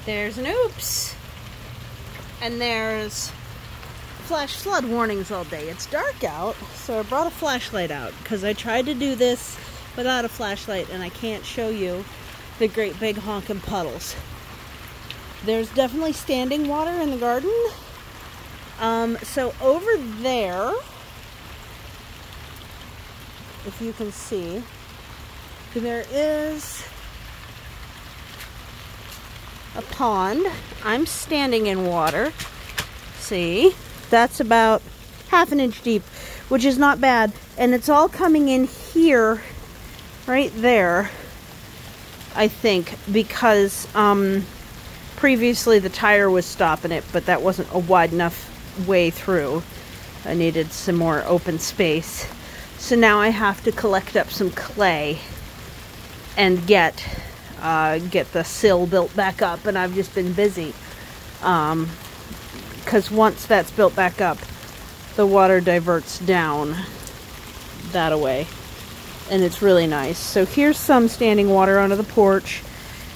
There's an oops. And there's flash flood warnings all day. It's dark out, so I brought a flashlight out because I tried to do this without a flashlight and I can't show you the great big honking puddles. There's definitely standing water in the garden. So over there, if you can see, there is a pond. I'm standing in water. See, that's about ½ inch deep, which is not bad. And it's all coming in here, right there, I think, because previously the tire was stopping it, but that wasn't a wide enough way through. I needed some more open space. So now I have to collect up some clay and get the sill built back up, and I've just been busy. Because once that's built back up, the water diverts down that way. And it's really nice. So here's some standing water onto the porch.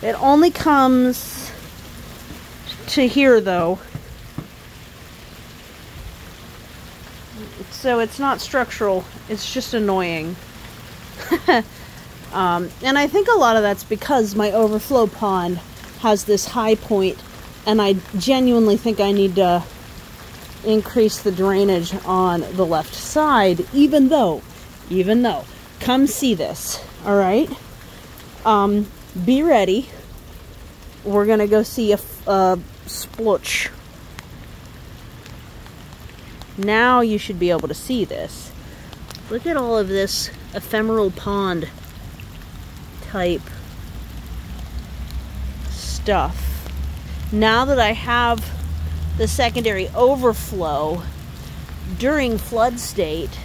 It only comes to here though. So it's not structural, it's just annoying. And I think a lot of that's because my overflow pond has this high point, and I genuinely think I need to increase the drainage on the left side, even though, come see this, all right? Be ready. We're gonna go see a splotch. Now you should be able to see this. Look at all of this ephemeral pond type stuff. Now that I have the secondary overflow during flood state,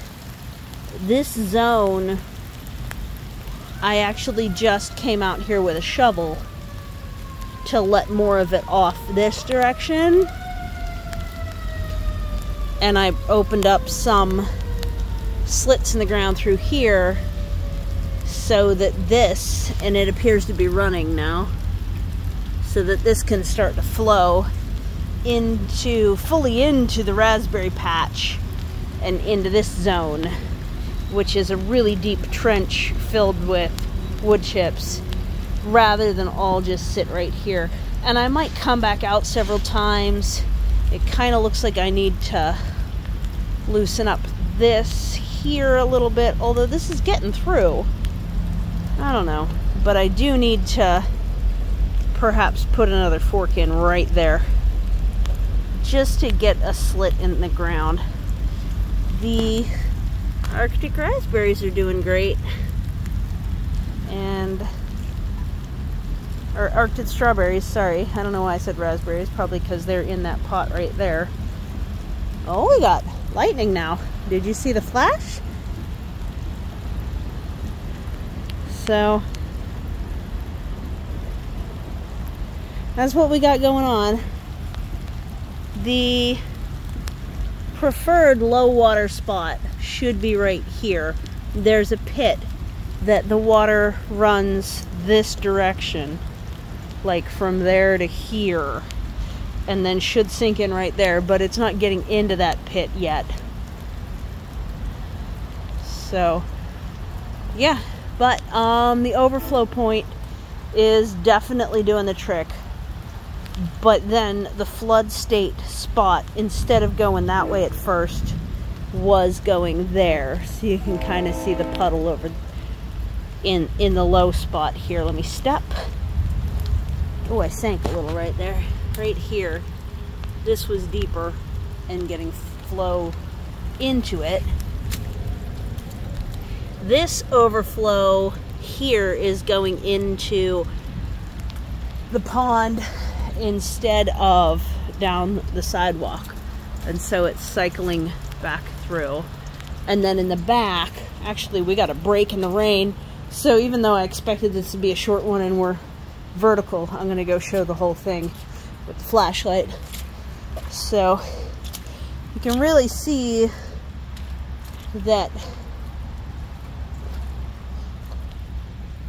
this zone, I actually just came out here with a shovel to let more of it off this direction. And I opened up some slits in the ground through here so that this, and it appears to be running now, so that this can start to flow fully into the raspberry patch and into this zone, which is a really deep trench filled with wood chips, rather than all just sit right here. And I might come back out several times. It kind of looks like I need to loosen up this here a little bit, although this is getting through. I don't know, but I do need to perhaps put another fork in right there just to get a slit in the ground. The Arctic raspberries are doing great, or Arctic strawberries, sorry. I don't know why I said raspberries, probably because they're in that pot right there. Oh, we got lightning now. Did you see the flash? So that's what we got going on. The preferred low water spot should be right here. There's a pit that the water runs this direction, like from there to here, and then should sink in right there, but it's not getting into that pit yet. So yeah, but the overflow point is definitely doing the trick. But then the flood state spot, instead of going that way at first, was going there. So you can kind of see the puddle over in the low spot here. Let me step. Oh, I sank a little right there. Right here. This was deeper and getting flow into it. This overflow here is going into the pond instead of down the sidewalk, and so it's cycling back through. And then in the back, actually we got a break in the rain, so even though I expected this to be a short one and we're vertical, I'm gonna go show the whole thing with the flashlight. So you can really see that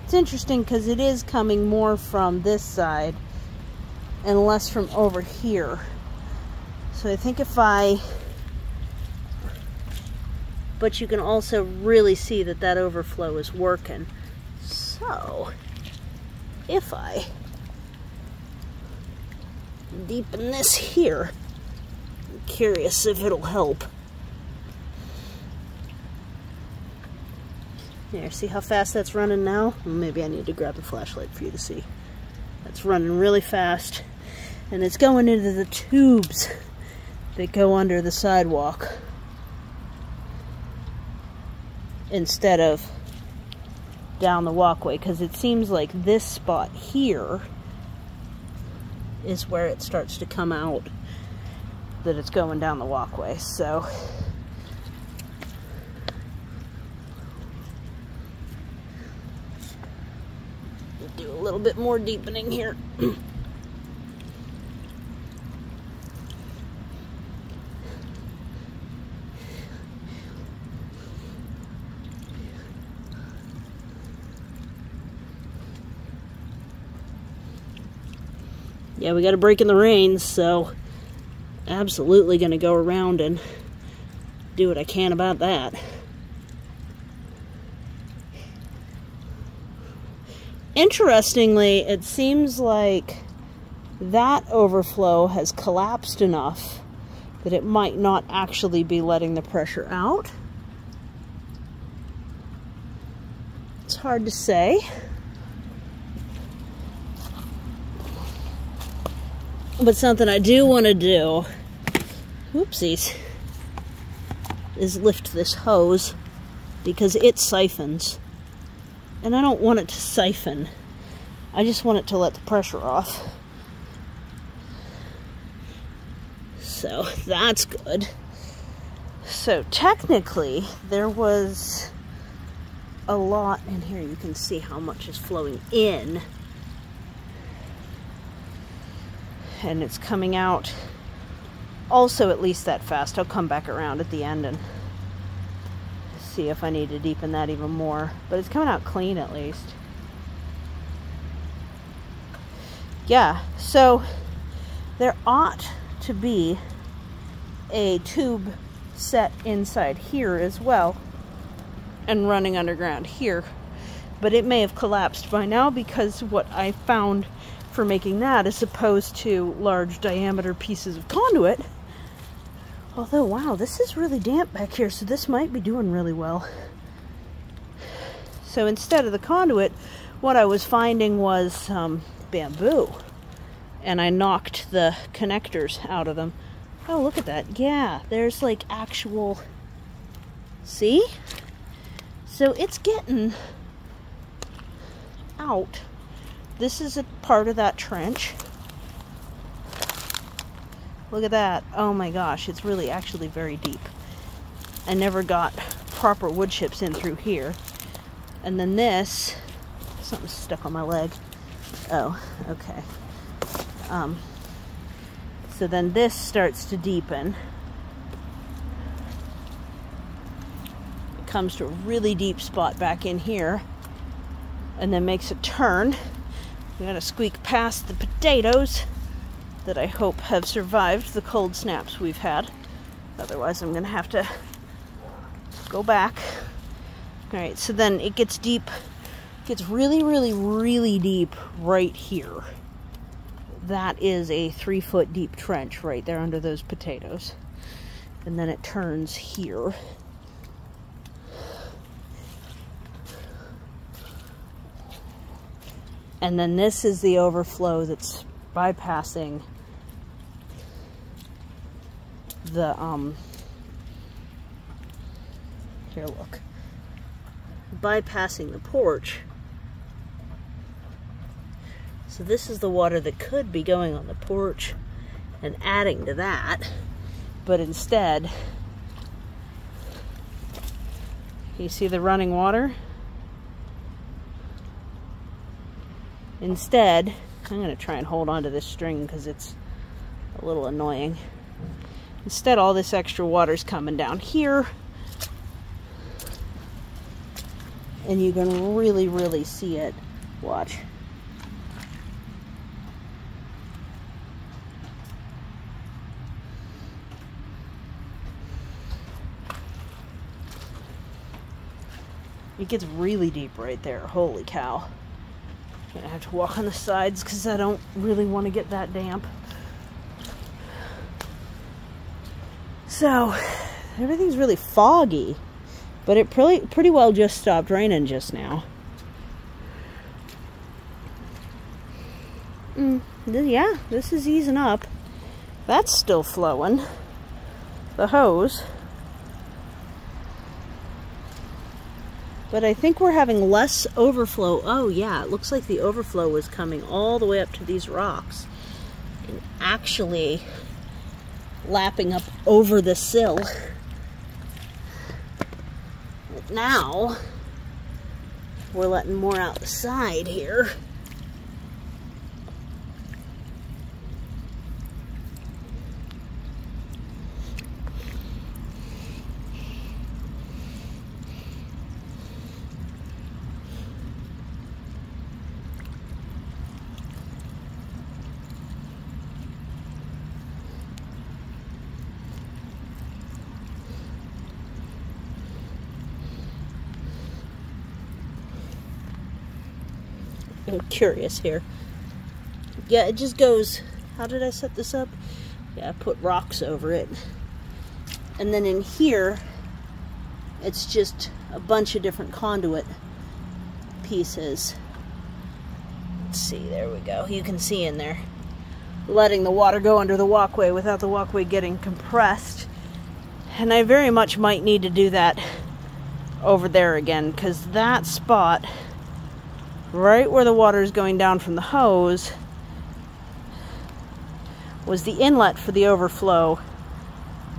it's interesting because it is coming more from this side and less from over here. So I think but you can also really see that that overflow is working. So if I deepen this here, I'm curious if it'll help. There, see how fast that's running now? Well, maybe I need to grab the flashlight for you to see. That's running really fast, and it's going into the tubes that go under the sidewalk instead of down the walkway, because it seems like this spot here is where it starts to come out that it's going down the walkway. So do a little bit more deepening here. Yeah, we got a break in the rain, so absolutely going to go around and do what I can about that. Interestingly, it seems like that overflow has collapsed enough that it might not actually be letting the pressure out. It's hard to say. But something I do want to do, whoopsies, is lift this hose because it siphons. And I don't want it to siphon. I just want it to let the pressure off. So that's good. So technically, there was a lot in here. You can see how much is flowing in. And it's coming out also at least that fast. I'll come back around at the end and see if I need to deepen that even more. But it's coming out clean at least. Yeah, so there ought to be a tube set inside here as well and running underground here. But it may have collapsed by now because what I found for making that as opposed to large diameter pieces of conduit. Although, wow, this is really damp back here, so this might be doing really well. So instead of the conduit, what I was finding was bamboo. And I knocked the connectors out of them. Oh, look at that. Yeah, there's like actual... See? So it's getting out. This is a part of that trench. Look at that. Oh my gosh, it's really actually very deep. I never got proper wood chips in through here. And then this, something's stuck on my leg. Oh, okay. So then this starts to deepen. It comes to a really deep spot back in here. And then makes a turn. We gotta squeak past the potatoes that I hope have survived the cold snaps we've had. Otherwise, I'm gonna have to go back. All right, so then it gets deep. It gets really, really, really deep right here. That is a 3-foot deep trench right there under those potatoes. And then it turns here. And then this is the overflow that's bypassing the, here, look. Bypassing the porch. So this is the water that could be going on the porch and adding to that. But instead, you see the running water? Instead, I'm going to try and hold on to this string because it's a little annoying. Instead, all this extra water's coming down here. And you can really, really see it. Watch. It gets really deep right there. Holy cow. I have to walk on the sides because I don't really want to get that damp. So, everything's really foggy, but it pretty well just stopped raining just now. Yeah, this is easing up. That's still flowing. The hose. But I think we're having less overflow. Oh yeah, it looks like the overflow was coming all the way up to these rocks and actually lapping up over the sill. But now we're letting more out the side here. I'm curious here. Yeah, it just goes, how did I set this up? Yeah, I put rocks over it. And then in here, it's just a bunch of different conduit pieces. Let's see, there we go. You can see in there. Letting the water go under the walkway without the walkway getting compressed. And I very much might need to do that over there again, because that spot right where the water is going down from the hose was the inlet for the overflow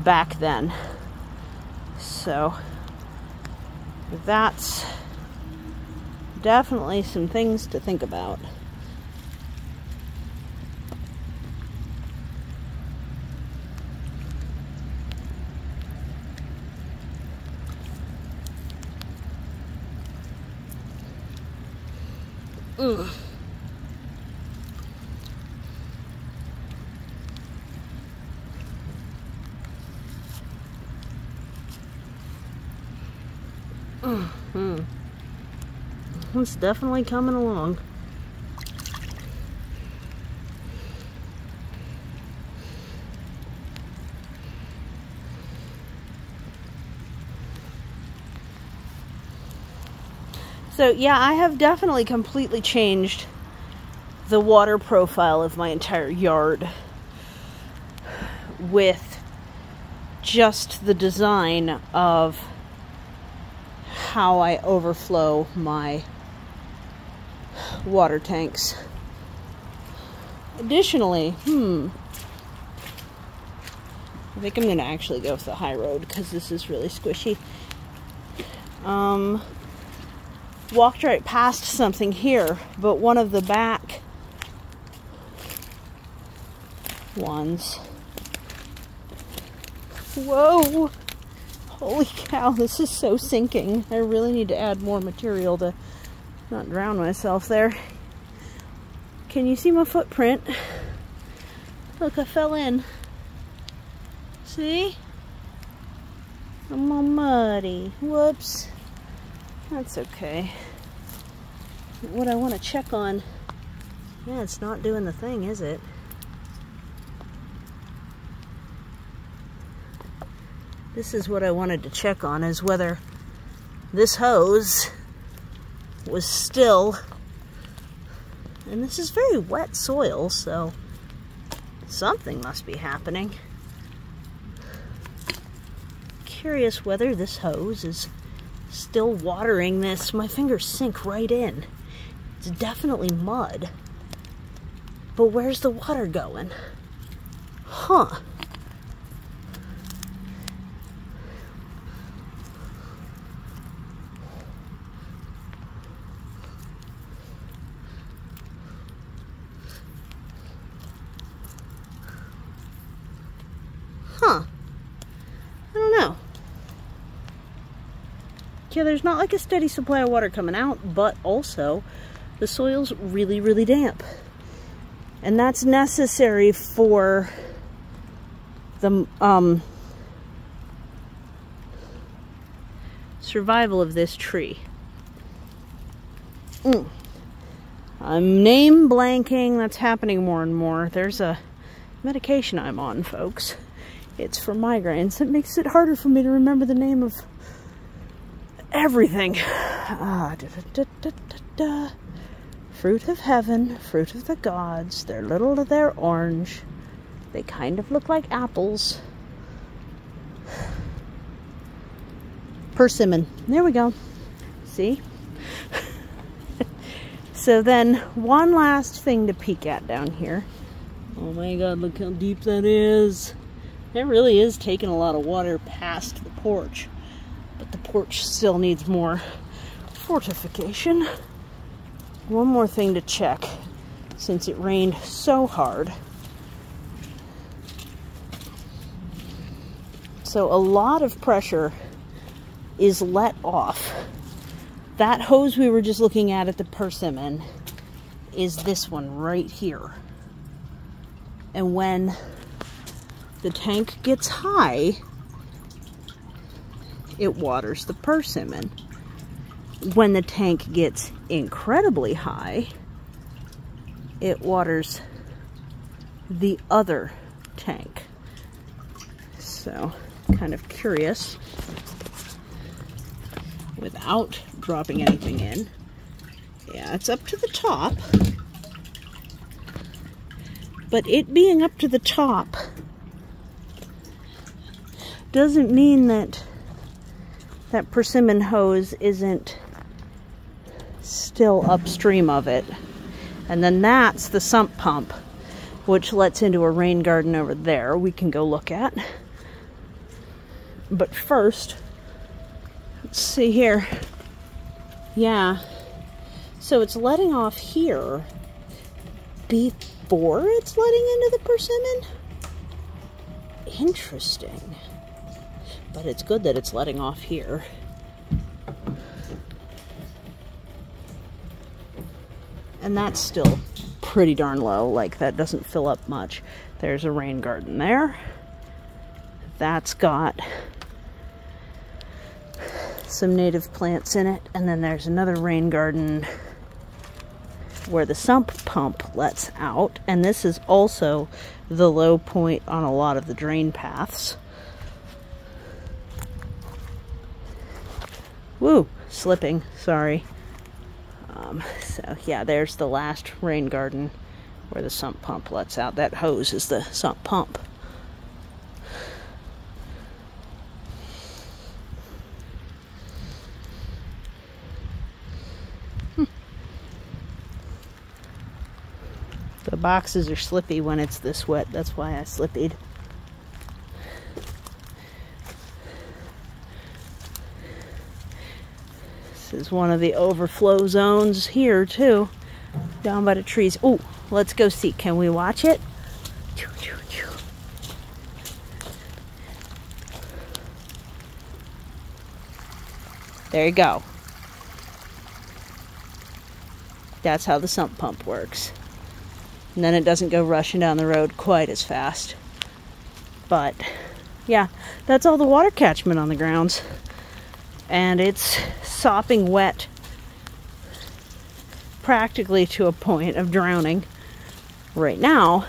back then. So that's definitely some things to think about. It's definitely coming along. So yeah, I have definitely completely changed the water profile of my entire yard with just the design of how I overflow my water tanks. Additionally, I think I'm going to actually go with the high road because this is really squishy. Walked right past something here, but one of the back ones. Whoa! Holy cow, this is so sinking. I really need to add more material to not drown myself there. Can you see my footprint? Look, I fell in. See? I'm all muddy. Whoops. That's okay. What I want to check on... Yeah, it's not doing the thing, is it? This is what I wanted to check on, is whether this hose was still... And this is very wet soil, so something must be happening. Curious whether this hose is still watering this. My fingers sink right in. It's definitely mud. But where's the water going? Huh. Huh. I don't know. Yeah, there's not like a steady supply of water coming out, but also the soil's really, really damp. And that's necessary for the survival of this tree. I'm name blanking. That's happening more and more. There's a medication I'm on, folks. It's for migraines. It makes it harder for me to remember the name of everything. Fruit of heaven, fruit of the gods. They're little, they're orange. They kind of look like apples. Persimmon. There we go. See? So then, one last thing to peek at down here. Oh my god, look how deep that is. It really is taking a lot of water past the porch. But the porch still needs more fortification. One more thing to check, since it rained so hard. So a lot of pressure is let off. That hose we were just looking at the persimmon is this one right here. And when the tank gets high, it waters the persimmon. When the tank gets incredibly high, it waters the other tank. So, kind of curious. Without dropping anything in. Yeah, it's up to the top. But it being up to the top doesn't mean that that persimmon hose isn't still upstream of it. And then that's the sump pump, which lets into a rain garden over there we can go look at. But first, let's see here. Yeah. So it's letting off here before it's letting into the persimmon? Interesting. But it's good that it's letting off here. And that's still pretty darn low. Like, that doesn't fill up much. There's a rain garden there. That's got some native plants in it, and then there's another rain garden where the sump pump lets out, and this is also the low point on a lot of the drain paths. Woo, slipping, sorry. So yeah, there's the last rain garden where the sump pump lets out. That hose is the sump pump. The boxes are slippy when it's this wet. That's why I slippied. This is one of the overflow zones here too, down by the trees. Oh, let's go see. Can we watch it? There you go. That's how the sump pump works. And then it doesn't go rushing down the road quite as fast. But yeah, that's all the water catchment on the grounds. And it's sopping wet practically to a point of drowning right now.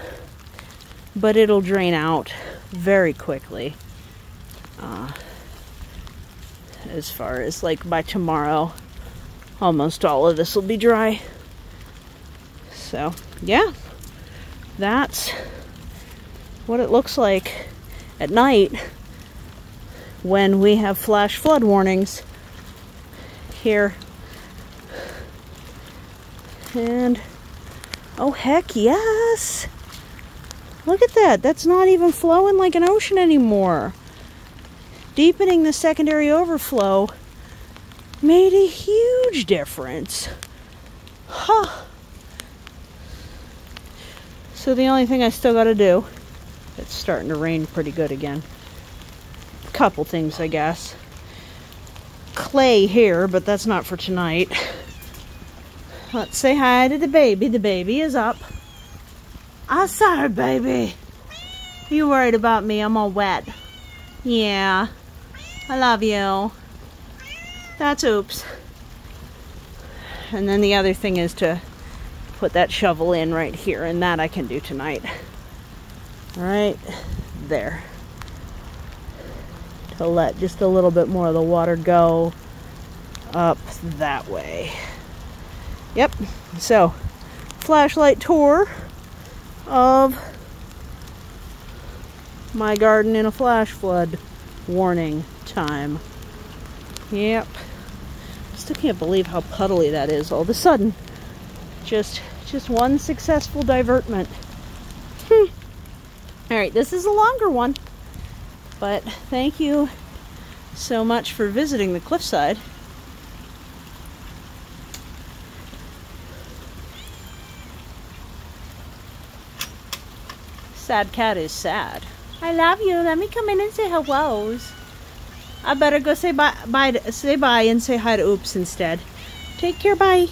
But it'll drain out very quickly. As far as like by tomorrow, almost all of this will be dry. So yeah. That's what it looks like at night when we have flash flood warnings here. And, oh heck yes! Look at that, that's not even flowing like an ocean anymore. Deepening the secondary overflow made a huge difference. Huh. So the only thing I still got to do, it's starting to rain pretty good again. A couple things, I guess. Clay here, but that's not for tonight. Let's say hi to the baby. The baby is up. I'm sorry, baby. You worried about me? I'm all wet. Yeah. I love you. That's oops. And then the other thing is to put that shovel in right here, and that I can do tonight. Right there. To let just a little bit more of the water go up that way. Yep, so flashlight tour of my garden in a flash flood warning time. Yep. Still can't believe how puddly that is all of a sudden. Just one successful divertment. Alright, this is a longer one, but thank you so much for visiting the cliffside. Sad cat is sad. I love you. Let me come in and say hellos. I better go say bye and say hi to Oops instead. Take care, bye.